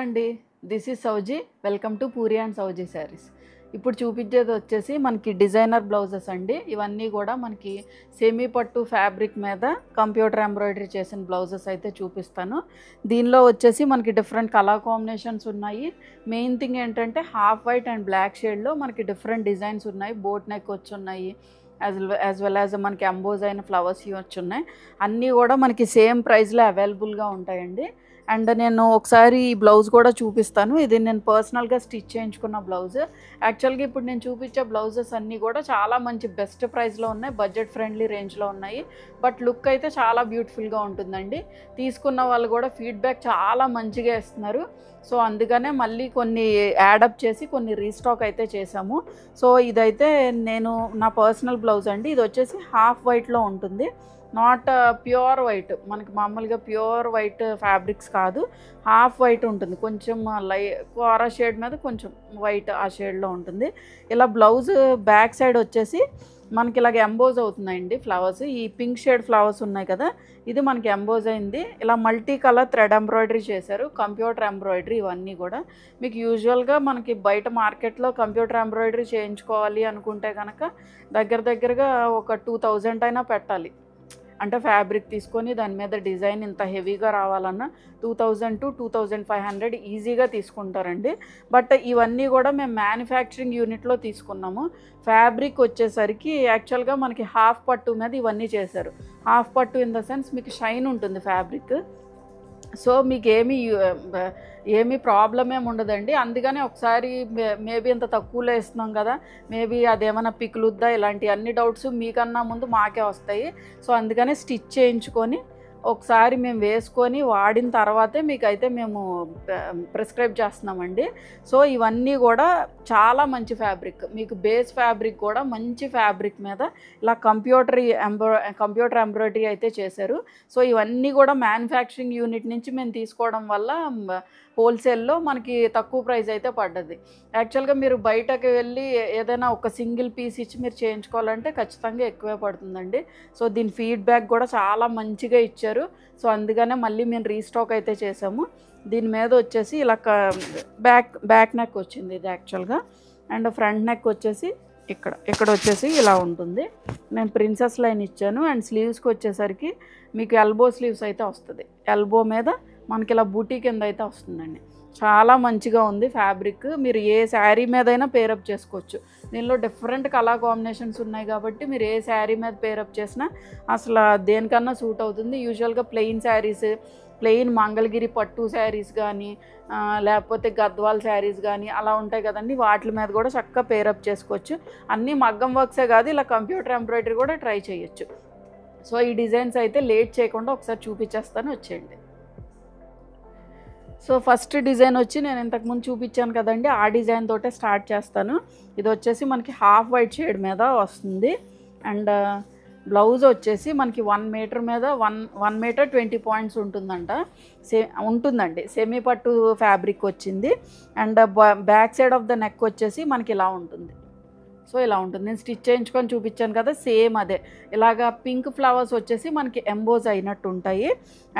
అండి, this is Souji. Welcome to Puri and Souji sarees. ఇప్పుడు చూపించేది వచ్చేసి మనకి డిజైనర్ బ్లౌజెస్ అండి. ఇవన్నీ కూడా మనకి సెమీ పట్టు ఫ్యాబ్రిక్ మీద కంప్యూటర్ ఎంబ్రాయిడరీ చేసిన బ్లౌజెస్ అయితే చూపిస్తాను. దీనిలో వచ్చేసి మనకి డిఫరెంట్ కలర్ కాంబినేషన్స్ ఉన్నాయి. మెయిన్ థింగ్ ఏంటంటే హాఫ్ వైట్ అండ్ బ్లాక్ షేడ్లో మనకి డిఫరెంట్ డిజైన్స్ ఉన్నాయి. బోట్ నెక్ వచ్చి ఉన్నాయి, యాజ్ వెల్ యాజ్ మనకి ఎంబోజ్ అయిన ఫ్లవర్స్ వచ్చి ఉన్నాయి. అన్నీ కూడా మనకి సేమ్ ప్రైస్లో అవైలబుల్గా ఉంటాయండి. అండ్ నేను ఒకసారి ఈ బ్లౌజ్ కూడా చూపిస్తాను. ఇది నేను పర్సనల్గా స్టిచ్ చేయించుకున్న బ్లౌజ్. యాక్చువల్గా ఇప్పుడు నేను చూపించే బ్లౌజెస్ అన్నీ కూడా చాలా మంచి బెస్ట్ ప్రైస్లో ఉన్నాయి, బడ్జెట్ ఫ్రెండ్లీ రేంజ్లో ఉన్నాయి. బట్ లుక్ అయితే చాలా బ్యూటిఫుల్గా ఉంటుందండి. తీసుకున్న వాళ్ళు కూడా ఫీడ్బ్యాక్ చాలా మంచిగా ఇస్తున్నారు. సో అందుకనే మళ్ళీ కొన్ని యాడప్ చేసి కొన్ని రీస్టాక్ అయితే చేసాము. సో ఇదైతే నేను నా పర్సనల్ బ్లౌజ్ అండి. ఇది వచ్చేసి హాఫ్ వైట్లో ఉంటుంది, నాట్ ప్యూర్ వైట్. మనకి మామూలుగా ప్యూర్ వైట్ ఫ్యాబ్రిక్స్ కాదు, హాఫ్ వైట్ ఉంటుంది. కొంచెం కోరా షేడ్ మీద కొంచెం వైట్ ఆ షేడ్లో ఉంటుంది. ఇలా బ్లౌజ్ బ్యాక్ సైడ్ వచ్చేసి మనకి ఇలాగ ఎంబోజ్ అవుతున్నాయండి ఫ్లవర్స్. ఈ పింక్ షేడ్ ఫ్లవర్స్ ఉన్నాయి కదా, ఇది మనకి ఎంబోజ్ అయింది. ఇలా మల్టీ కలర్ థ్రెడ్ ఎంబ్రాయిడరీ చేశారు, కంప్యూటర్ ఎంబ్రాయిడరీ. ఇవన్నీ కూడా మీకు యూజువల్గా మనకి బయట మార్కెట్లో కంప్యూటర్ ఎంబ్రాయిడరీ చేయించుకోవాలి అనుకుంటే కనుక దగ్గరగా ఒక 2000 అయినా పెట్టాలి. అంటే ఫ్యాబ్రిక్ తీసుకొని దాని మీద డిజైన్ ఇంత హెవీగా రావాలన్నా 2000 to 2500 ఈజీగా తీసుకుంటారండి. బట్ ఇవన్నీ కూడా మేము మ్యానుఫ్యాక్చరింగ్ యూనిట్లో తీసుకున్నాము. ఫ్యాబ్రిక్ వచ్చేసరికి యాక్చువల్గా మనకి హాఫ్ పట్టు మీద ఇవన్నీ చేశారు. హాఫ్ పట్టు ఇన్ ద సెన్స్ మీకు షైన్ ఉంటుంది ఫ్యాబ్రిక్. సో మీకు ఏమీ ప్రాబ్లం ఏమి ఉండదండి. అందుకని ఒకసారి మేబీ ఇంత తక్కువలో ఇస్తున్నాం కదా, మేబీ అదేమైనా పికులుద్దా, ఇలాంటి అన్ని డౌట్స్ మీకన్నా ముందు మాకే వస్తాయి. సో అందుకని స్టిచ్ చేయించుకొని ఒకసారి మేము వేసుకొని వాడిన తర్వాతే మీకైతే మేము ప్రిస్క్రైబ్ చేస్తున్నామండి. సో ఇవన్నీ కూడా చాలా మంచి ఫ్యాబ్రిక్, మీకు బేస్ ఫ్యాబ్రిక్ కూడా మంచి ఫ్యాబ్రిక్ మీద ఇలా కంప్యూటర్ ఎంబ్రాయిడరీ అయితే చేశారు. సో ఇవన్నీ కూడా మ్యానుఫ్యాక్చరింగ్ యూనిట్ నుంచి మేము తీసుకోవడం వల్ల హోల్సేల్లో మనకి తక్కువ ప్రైస్ అయితే పడ్డది. యాక్చువల్గా మీరు బయటకు వెళ్ళి ఏదైనా ఒక సింగిల్ పీస్ ఇచ్చి మీరు చేయించుకోవాలంటే ఖచ్చితంగా ఎక్కువే పడుతుందండి. సో దీని ఫీడ్బ్యాక్ కూడా చాలా మంచిగా ఇచ్చారు. సో అందుకనే మళ్ళీ మేము రీస్టాక్ అయితే చేసాము. దీని మీద వచ్చేసి ఇలా బ్యాక్ నెక్ వచ్చింది ఇది యాక్చువల్గా. అండ్ ఫ్రంట్ నెక్ వచ్చేసి ఇక్కడ వచ్చేసి ఇలా ఉంటుంది. నేను ప్రిన్సెస్ లైన్ ఇచ్చాను. అండ్ స్లీవ్స్కి వచ్చేసరికి మీకు ఎల్బో స్లీవ్స్ అయితే వస్తుంది. ఎల్బో మీద మనకి ఇలా బూటీ కింద అయితే వస్తుందండి. చాలా మంచిగా ఉంది ఫ్యాబ్రిక్. మీరు ఏ శారీ మీద అయినా పేరప్ చేసుకోవచ్చు. దీనిలో డిఫరెంట్ కలర్ కాంబినేషన్స్ ఉన్నాయి కాబట్టి మీరు ఏ శారీ మీద పేరప్ చేసినా అసలు దేనికన్నా సూట్ అవుతుంది. యూజువల్గా ప్లెయిన్ శారీస్, ప్లెయిన్ మంగళగిరి పట్టు శారీస్ కానీ లేకపోతే గద్వాల్ శారీస్ కానీ అలా ఉంటాయి కదండి, వాటి మీద కూడా చక్కగా పేరప్ చేసుకోవచ్చు. అన్నీ మగ్గం వర్క్సే కాదు, ఇలా కంప్యూటర్ ఎంబ్రాయిడరీ కూడా ట్రై చేయొచ్చు. సో ఈ డిజైన్స్ అయితే లేట్ చేయకుండా ఒకసారి చూపించేస్తాను, వచ్చేయండి. సో ఫస్ట్ డిజైన్ వచ్చి నేను ఇంతకుముందు చూపించాను కదండి, ఆ డిజైన్ తోటే స్టార్ట్ చేస్తాను. ఇది వచ్చేసి మనకి హాఫ్ వైట్ షేడ్ మీద వస్తుంది. అండ్ బ్లౌజ్ వచ్చేసి మనకి 1 మీటర్ మీద 1 మీటర్ 20 పాయింట్స్ ఉంటుందంట, ఉంటుందండి. సెమీ పట్టు ఫ్యాబ్రిక్ వచ్చింది. And back side of the neck వచ్చేసి మనకి ఇలా ఉంటుంది. సో ఇలా ఉంటుంది. నేను స్టిచ్ చేయించుకొని చూపించాను కదా, సేమ్ అదే. ఇలాగా పింక్ ఫ్లవర్స్ వచ్చేసి మనకి ఎంబోజ్ అయినట్టు ఉంటాయి.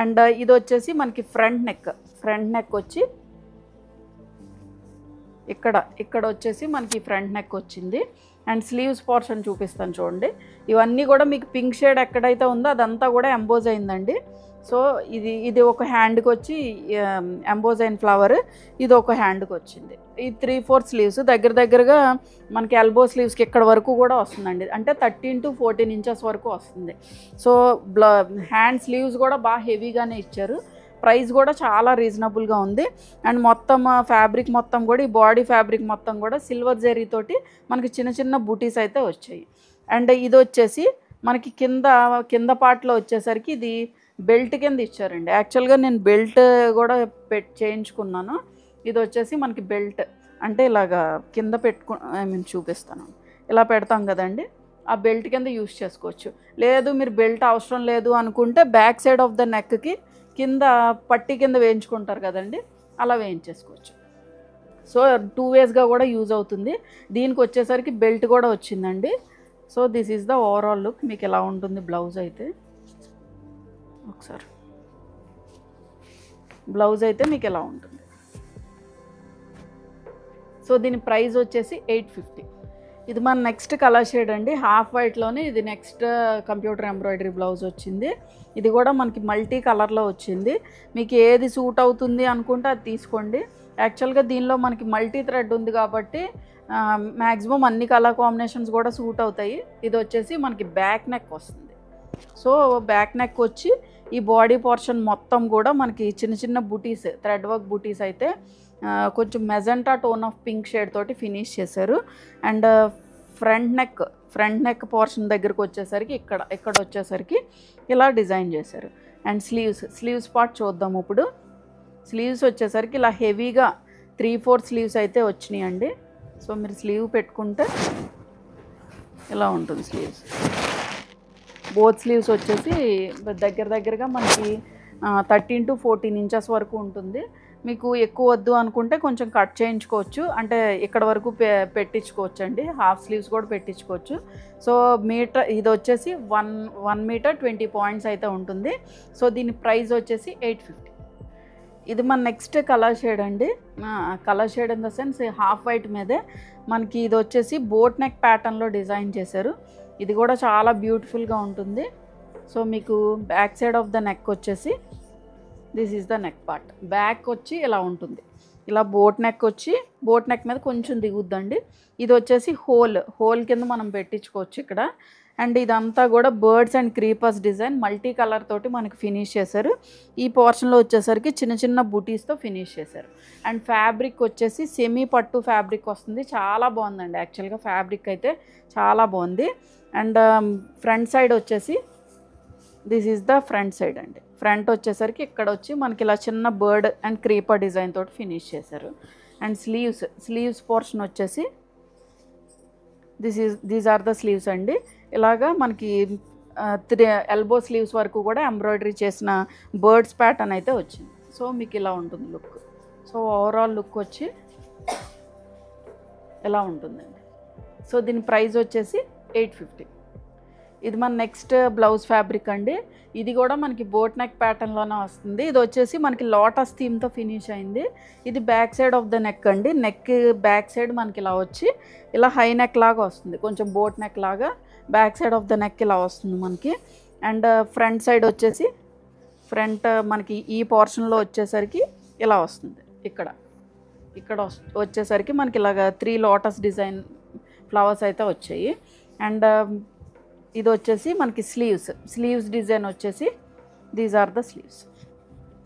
అండ్ ఇది వచ్చేసి మనకి ఫ్రంట్ నెక్ వచ్చి ఇక్కడ వచ్చేసి మనకి ఫ్రంట్ నెక్ వచ్చింది. అండ్ స్లీవ్స్ పోర్షన్ చూపిస్తాను చూడండి. ఇవన్నీ కూడా మీకు పింక్ షేడ్ ఎక్కడైతే ఉందో అదంతా కూడా ఎంబోజ్ అయిందండి. సో ఇది ఒక హ్యాండ్కి వచ్చి ఎంబోజ్ అయిన ఫ్లవర్, ఇది ఒక హ్యాండ్కి వచ్చింది. ఈ 3/4 స్లీవ్స్ దగ్గరగా మనకి ఎల్బో స్లీవ్స్కి ఇక్కడ వరకు కూడా వస్తుందండి. అంటే 13 to 14 ఇంచెస్ వరకు వస్తుంది. సో హ్యాండ్ స్లీవ్స్ కూడా బాగా హెవీగానే ఇచ్చారు. ప్రైస్ కూడా చాలా రీజనబుల్గా ఉంది. అండ్ మొత్తం ఫ్యాబ్రిక్ మొత్తం కూడా, ఈ బాడీ ఫ్యాబ్రిక్ మొత్తం కూడా సిల్వర్ జరీ తోటి మనకి చిన్న బూటీస్ అయితే వచ్చాయి. అండ్ ఇది వచ్చేసి మనకి కింద పార్ట్లో వచ్చేసరికి ఇది బెల్ట్ కింద ఇచ్చారండి. యాక్చువల్గా నేను బెల్ట్ కూడా చేయించుకున్నాను. ఇది వచ్చేసి మనకి బెల్ట్ అంటే ఇలాగా కింద చూపిస్తాను. ఇలా పెడతాం కదండి, ఆ బెల్ట్ కింద యూస్ చేసుకోవచ్చు. లేదు మీరు బెల్ట్ అవసరం లేదు అనుకుంటే బ్యాక్ సైడ్ ఆఫ్ ద నెక్కి కింద పట్టి కింద వేయించుకుంటారు కదండి, అలా వేయించేసుకోవచ్చు. సో 2 వేస్గా కూడా యూజ్ అవుతుంది. దీనికి వచ్చేసరికి బెల్ట్ కూడా వచ్చిందండి. So this is the overall look. మీకు ఎలా ఉంటుంది బ్లౌజ్ అయితే ఒకసారి. బ్లౌజ్ అయితే మీకు ఎలా ఉంటుంది. సో దీని ప్రైస్ వచ్చేసి 850. ఇది మన నెక్స్ట్ కలర్ షేడ్ అండి, హాఫ్ వైట్లోనే ఇది నెక్స్ట్ కంప్యూటర్ ఎంబ్రాయిడరీ బ్లౌజ్ వచ్చింది. ఇది కూడా మనకి మల్టీ కలర్లో వచ్చింది. మీకు ఏది సూట్ అవుతుంది అనుకుంటే అది తీసుకోండి. యాక్చువల్గా దీనిలో మనకి మల్టీ థ్రెడ్ ఉంది కాబట్టి మ్యాక్సిమం అన్ని కలర్ కాంబినేషన్స్ కూడా సూట్ అవుతాయి. ఇది వచ్చేసి మనకి బ్యాక్ నెక్ వస్తుంది. సో బ్యాక్ నెక్ వచ్చి ఈ బాడీ పోర్షన్ మొత్తం కూడా మనకి చిన్న చిన్న బుటీస్, థ్రెడ్ వర్క్ బుటీస్ అయితే కొంచెం magenta tone of pink shade తోటి ఫినిష్ చేశారు. అండ్ ఫ్రంట్ నెక్ పోర్షన్ దగ్గరకు వచ్చేసరికి ఇక్కడ వచ్చేసరికి ఇలా డిజైన్ చేశారు. అండ్ స్లీవ్స్ పార్ట్ చూద్దాం ఇప్పుడు. స్లీవ్స్ వచ్చేసరికి ఇలా హెవీగా 3/4 స్లీవ్స్ అయితే వచ్చినాయండి. సో మీరు స్లీవ్ పెట్టుకుంటే ఇలా ఉంటుంది స్లీవ్స్. బోత్ స్లీవ్స్ వచ్చేసి దగ్గరగా మనకి 13 to 14 ఇంచెస్ వరకు ఉంటుంది. మీకు ఎక్కువ వద్దు అనుకుంటే కొంచెం కట్ చేయించుకోవచ్చు, అంటే ఇక్కడ వరకు పెట్టించుకోవచ్చు అండి. హాఫ్ స్లీవ్స్ కూడా పెట్టించుకోవచ్చు. సో ఇది వచ్చేసి 1 మీటర్ 20 పాయింట్స్ అయితే ఉంటుంది. సో దీని ప్రైస్ వచ్చేసి 850. ఇది మన నెక్స్ట్ కలర్ షేడ్ అండి. Colour shade in the sense half white మీదే మనకి ఇది వచ్చేసి బోట్ నెక్ ప్యాటర్న్లో డిజైన్ చేశారు. ఇది కూడా చాలా బ్యూటిఫుల్గా ఉంటుంది. సో మీకు back side of the neck వచ్చేసి this is the neck part. Back వచ్చి ఇలా ఉంటుంది. ఇలా బోట్ నెక్ మీద కొంచెం దిగుద్దండి. ఇది వచ్చేసి హోల్ కింద మనం పెట్టించుకోవచ్చు ఇక్కడ. అండ్ ఇదంతా కూడా birds and creepers design multi colour తోటి మనకి ఫినిష్ చేశారు. ఈ పోర్షన్లో వచ్చేసరికి చిన్న చిన్న బుటీస్తో ఫినిష్ చేశారు. అండ్ ఫ్యాబ్రిక్ వచ్చేసి సెమీ పట్టు ఫ్యాబ్రిక్ వస్తుంది. చాలా బాగుందండి, యాక్చువల్గా ఫ్యాబ్రిక్ అయితే చాలా బాగుంది. అండ్ ఫ్రంట్ సైడ్ వచ్చేసి this is the front side అండి. ఫ్రంట్ వచ్చేసరికి ఇక్కడ వచ్చి మనకి ఇలా చిన్న బర్డ్ అండ్ క్రీపర్ డిజైన్ తోటి ఫినిష్ చేశారు. అండ్ స్లీవ్స్ పోర్షన్ వచ్చేసి దీస్ ఆర్ ద స్లీవ్స్ అండి. ఇలాగా మనకి 3 ఎల్బో స్లీవ్స్ వరకు కూడా ఎంబ్రాయిడరీ చేసిన బర్డ్స్ ప్యాటర్న్ అయితే వచ్చింది. సో మీకు ఇలా ఉంటుంది లుక్. సో ఓవరాల్ లుక్ వచ్చి ఎలా ఉంటుందండి. సో దీని ప్రైస్ వచ్చేసి 850. ఇది మన నెక్స్ట్ బ్లౌజ్ ఫ్యాబ్రిక్ అండి. ఇది కూడా మనకి బోట్ నెక్ ప్యాటర్న్లోనే వస్తుంది. ఇది వచ్చేసి మనకి లోటస్ థీమ్తో ఫినిష్ అయింది. ఇది back side of the neck అండి. నెక్ బ్యాక్ సైడ్ మనకి ఇలా వచ్చి ఇలా హై నెక్ లాగా వస్తుంది, కొంచెం బోట్ నెక్ లాగా back side of the neck ఇలా వస్తుంది మనకి. అండ్ ఫ్రంట్ సైడ్ వచ్చేసి మనకి ఈ పోర్షన్లో వచ్చేసరికి ఇలా వస్తుంది. ఇక్కడ వచ్చేసరికి మనకి ఇలాగ 3 లోటస్ డిజైన్ ఫ్లవర్స్ అయితే వచ్చాయి. అండ్ ఇది వచ్చేసి మనకి స్లీవ్స్ డిజైన్ వచ్చేసి these are the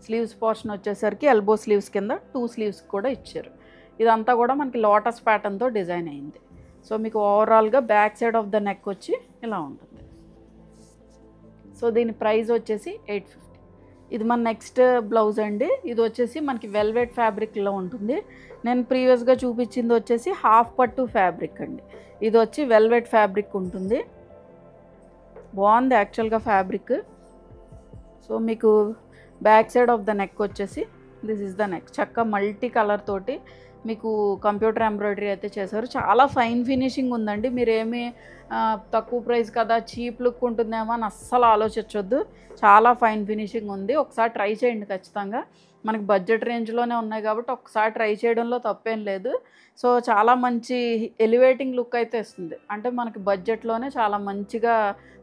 sleeves portion వచ్చేసరికి ఎల్బో స్లీవ్స్ కింద 2 స్లీవ్స్ కూడా ఇచ్చారు. ఇదంతా కూడా మనకి లోటస్ ప్యాటర్న్తో డిజైన్ అయింది. సో మీకు ఓవరాల్గా back side of the neck వచ్చి ఇలా ఉంటుంది. సో దీని ప్రైస్ వచ్చేసి 850. ఇది మన నెక్స్ట్ బ్లౌజ్ అండి. ఇది వచ్చేసి మనకి వెల్వెట్ ఫ్యాబ్రిక్లో ఉంటుంది. నేను ప్రీవియస్గా చూపించింది వచ్చేసి హాఫ్ పట్టు ఫ్యాబ్రిక్ అండి. ఇది వచ్చి వెల్వెట్ ఫ్యాబ్రిక్ ఉంటుంది. బాగుంది యాక్చువల్గా ఫ్యాబ్రిక్. సో మీకు back side of the neck వచ్చేసి దిస్ ఈజ్ ద నెక్. చక్క మల్టీ కలర్ తోటి మీకు కంప్యూటర్ ఎంబ్రాయిడరీ అయితే చేశారు. చాలా ఫైన్ ఫినిషింగ్ ఉందండి. మీరేమీ తక్కువ ప్రైస్ కదా, చీప్ లుక్ ఉంటుందేమో అని అస్సలు ఆలోచించొద్దు. చాలా ఫైన్ ఫినిషింగ్ ఉంది. ఒకసారి ట్రై చేయండి ఖచ్చితంగా. మనకి బడ్జెట్ రేంజ్లోనే ఉన్నాయి కాబట్టి ఒకసారి ట్రై చేయడంలో తప్పేం లేదు. సో చాలా మంచి ఎలివేటింగ్ లుక్ అయితే ఇస్తుంది. అంటే మనకి బడ్జెట్లోనే చాలా మంచిగా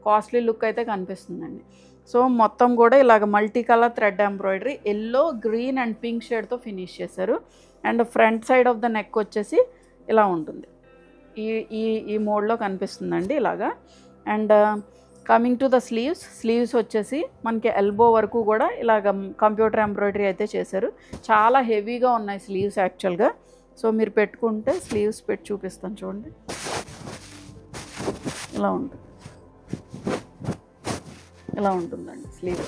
కాస్ట్లీ లుక్ అయితే కనిపిస్తుందండి. సో మొత్తం కూడా ఇలాగ multi colour thread embroidery yellow, green and pink షేడ్తో ఫినిష్ చేశారు. And front side of the neck వచ్చేసి ఇలా ఉంటుంది. ఈ మోడ్లో కనిపిస్తుందండి ఇలాగా. And coming to the sleeves వచ్చేసి మనకి ఎల్బో వరకు కూడా ఇలాగ కంప్యూటర్ ఎంబ్రాయిడరీ అయితే చేశారు. చాలా హెవీగా ఉన్నాయి స్లీవ్స్ యాక్చువల్గా. సో మీరు పెట్టుకుంటే స్లీవ్స్ పెట్టి చూపిస్తాను చూడండి. ఇలా ఉంటుందండి స్లీవ్.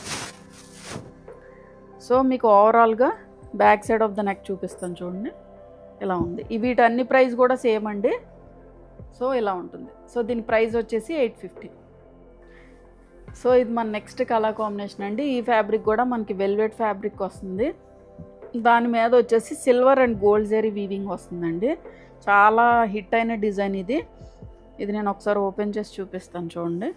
సో మీకు ఓవరాల్గా back side of the neck చూపిస్తాను చూడండి. ఇలా ఉంది. వీటన్ని ప్రైస్ కూడా సేమ్ అండి. సో ఇలా ఉంటుంది. సో దీని ప్రైస్ వచ్చేసి 850. సో ఇది మన నెక్స్ట్ కలర్ కాంబినేషన్ అండి. ఈ ఫ్యాబ్రిక్ కూడా మనకి వెల్వెట్ ఫ్యాబ్రిక్ వస్తుంది. దాని మీద వచ్చేసి silver and gold zari weaving వస్తుందండి. చాలా హిట్ అయిన డిజైన్ ఇది. నేను ఒకసారి ఓపెన్ చేసి చూపిస్తాను చూడండి.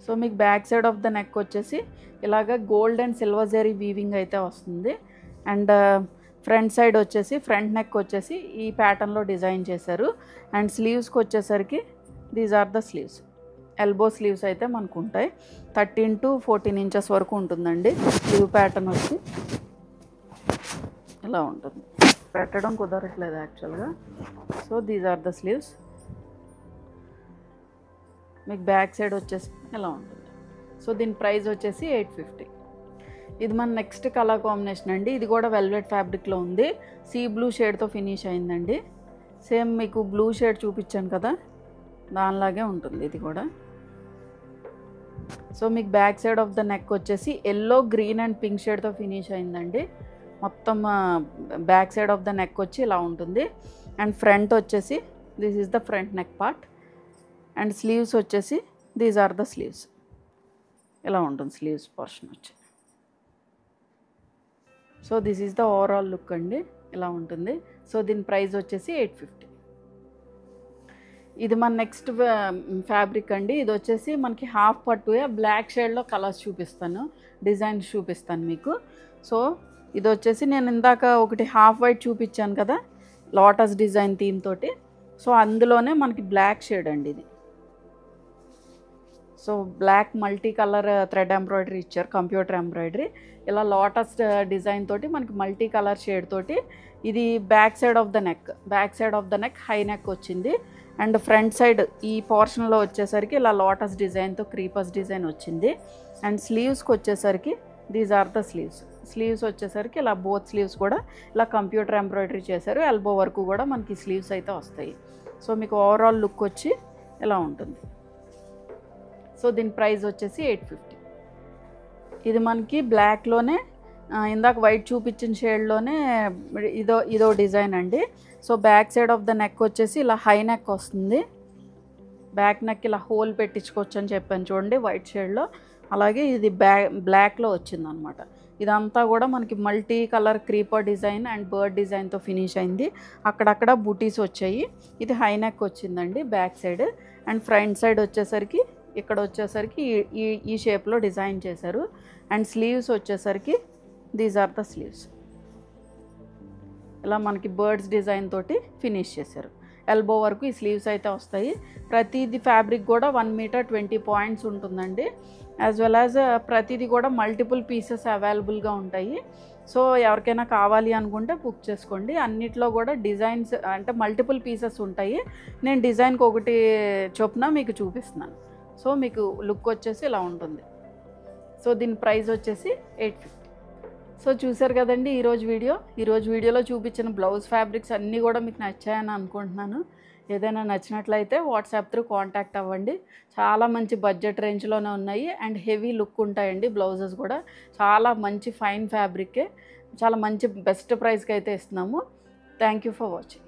సో మీకు back side of the neck వచ్చేసి ఇలాగ gold and silver zari weaving అయితే వస్తుంది. అండ్ ఫ్రంట్ సైడ్ వచ్చేసి ఫ్రంట్ నెక్ వచ్చేసి ఈ ప్యాటర్న్లో డిజైన్ చేశారు. అండ్ స్లీవ్స్కి వచ్చేసరికి these are the sleeves. Elbow sleeves అయితే మనకు ఉంటాయి. 13 to 14 ఇంచెస్ వరకు ఉంటుందండి. స్లీవ్ ప్యాటర్న్ వచ్చి ఇలా ఉంటుంది. పెట్టడం కుదరట్లేదు యాక్చువల్గా. So these are the sleeves. మీకు బ్యాక్ సైడ్ వచ్చేసి ఇలా ఉంటుంది. సో దీని ప్రైస్ వచ్చేసి 850. ఇది మన నెక్స్ట్ కలర్ కాంబినేషన్ అండి. ఇది కూడా వెల్వెట్ ఫ్యాబ్రిక్లో ఉంది. సీ బ్లూ షేడ్తో ఫినిష్ అయిందండి. సేమ్ మీకు బ్లూ షేడ్ చూపించాను కదా, దానిలాగే ఉంటుంది ఇది కూడా. సో మీకు back side of the neck వచ్చేసి ఎల్లో, గ్రీన్ అండ్ పింక్ షేడ్తో ఫినిష్ అయిందండి. మొత్తం back side of the neck వచ్చి ఇలా ఉంటుంది. అండ్ ఫ్రంట్ వచ్చేసి this is the front neck part. And sleeves వచ్చేసి దీస్ ఆర్ ద స్లీవ్స్. ఇలా ఉంటుంది స్లీవ్స్ పోర్షన్ వచ్చి. So this is the overall look అండి, ఇలా ఉంటుంది. సో దీని ప్రైస్ వచ్చేసి 850. ఇది మన నెక్స్ట్ ఫ్యాబ్రిక్ అండి. ఇది వచ్చేసి మనకి హాఫ్ పట్టువే బ్లాక్ షేడ్లో కలర్స్ చూపిస్తాను, డిజైన్స్ చూపిస్తాను మీకు. సో ఇది వచ్చేసి నేను ఇందాక ఒకటి హాఫ్ వైట్ చూపించాను కదా లోటస్ డిజైన్ థీమ్ తోటి. సో అందులోనే మనకి బ్లాక్ షేడ్ అండి ఇది. So black multi colour thread embroidery ఇచ్చారు, కంప్యూటర్ ఎంబ్రాయిడరీ. ఇలా లోటస్ డిజైన్ తోటి మనకి మల్టీ కలర్ షేడ్ తోటి. ఇది back side of the neck high neck వచ్చింది. అండ్ ఫ్రంట్ సైడ్ ఈ పోర్షన్లో వచ్చేసరికి ఇలా లోటస్ డిజైన్తో క్రీపర్స్ డిజైన్ వచ్చింది. అండ్ స్లీవ్స్కి వచ్చేసరికి దీస్ ఆర్ ద స్లీవ్స్ వచ్చేసరికి ఇలా బోత్ స్లీవ్స్ కూడా ఇలా కంప్యూటర్ ఎంబ్రాయిడరీ చేశారు. ఎల్బో వరకు కూడా మనకి స్లీవ్స్ అయితే వస్తాయి. సో మీకు ఓవరాల్ లుక్ వచ్చి ఇలా ఉంటుంది. సో దీని ప్రైస్ వచ్చేసి 850. ఇది మనకి బ్లాక్లోనే ఇందాక వైట్ చూపించిన షేడ్లోనే ఇదో డిజైన్ అండి. So back side of the neck వచ్చేసి ఇలా హై నెక్ వస్తుంది. బ్యాక్ నెక్ ఇలా హోల్ పెట్టించుకోవచ్చు అని చెప్పాను చూడండి వైట్ షేడ్లో. అలాగే ఇది బ్లాక్లో వచ్చిందనమాట. ఇదంతా కూడా మనకి multi colour creeper design and bird డిజైన్తో ఫినిష్ అయింది. అక్కడక్కడ బూటీస్ వచ్చాయి. ఇది హై నెక్ వచ్చిందండి back side. And front side వచ్చేసరికి ఇక్కడ వచ్చేసరికి ఈ షేప్లో డిజైన్ చేశారు. అండ్ స్లీవ్స్ వచ్చేసరికి దీస్ ఆర్ ద స్లీవ్స్. ఇలా మనకి బర్డ్స్ డిజైన్ తోటి ఫినిష్ చేశారు. ఎల్బో వరకు ఈ స్లీవ్స్ అయితే వస్తాయి. ప్రతిది ఫ్యాబ్రిక్ కూడా 1 మీటర్ 20 పాయింట్స్ ఉంటుందండి. యాజ్ వెల్ యాజ్ ప్రతిదీ కూడా మల్టిపుల్ పీసెస్ అవైలబుల్గా ఉంటాయి. సో ఎవరికైనా కావాలి అనుకుంటే బుక్ చేసుకోండి. అన్నిట్లో కూడా డిజైన్స్ అంటే మల్టిపుల్ పీసెస్ ఉంటాయి. నేను డిజైన్కి ఒకటి చొప్పున మీకు చూపిస్తున్నాను. సో మీకు లుక్ వచ్చేసి ఇలా ఉంటుంది. సో దీని ప్రైస్ వచ్చేసి 850. సో చూసారు కదండి ఈరోజు వీడియోలో చూపించిన బ్లౌజ్ ఫ్యాబ్రిక్స్ అన్నీ కూడా మీకు నచ్చాయని అనుకుంటున్నాను. ఏదైనా నచ్చినట్లయితే వాట్సాప్ త్రూ కాంటాక్ట్ అవ్వండి. చాలా మంచి బడ్జెట్ రేంజ్లోనే ఉన్నాయి. అండ్ హెవీ లుక్ ఉంటాయండి బ్లౌజెస్ కూడా. చాలా మంచి ఫైన్ ఫ్యాబ్రికే, చాలా మంచి బెస్ట్ ప్రైస్కి అయితే ఇస్తున్నాము. Thank you for watching.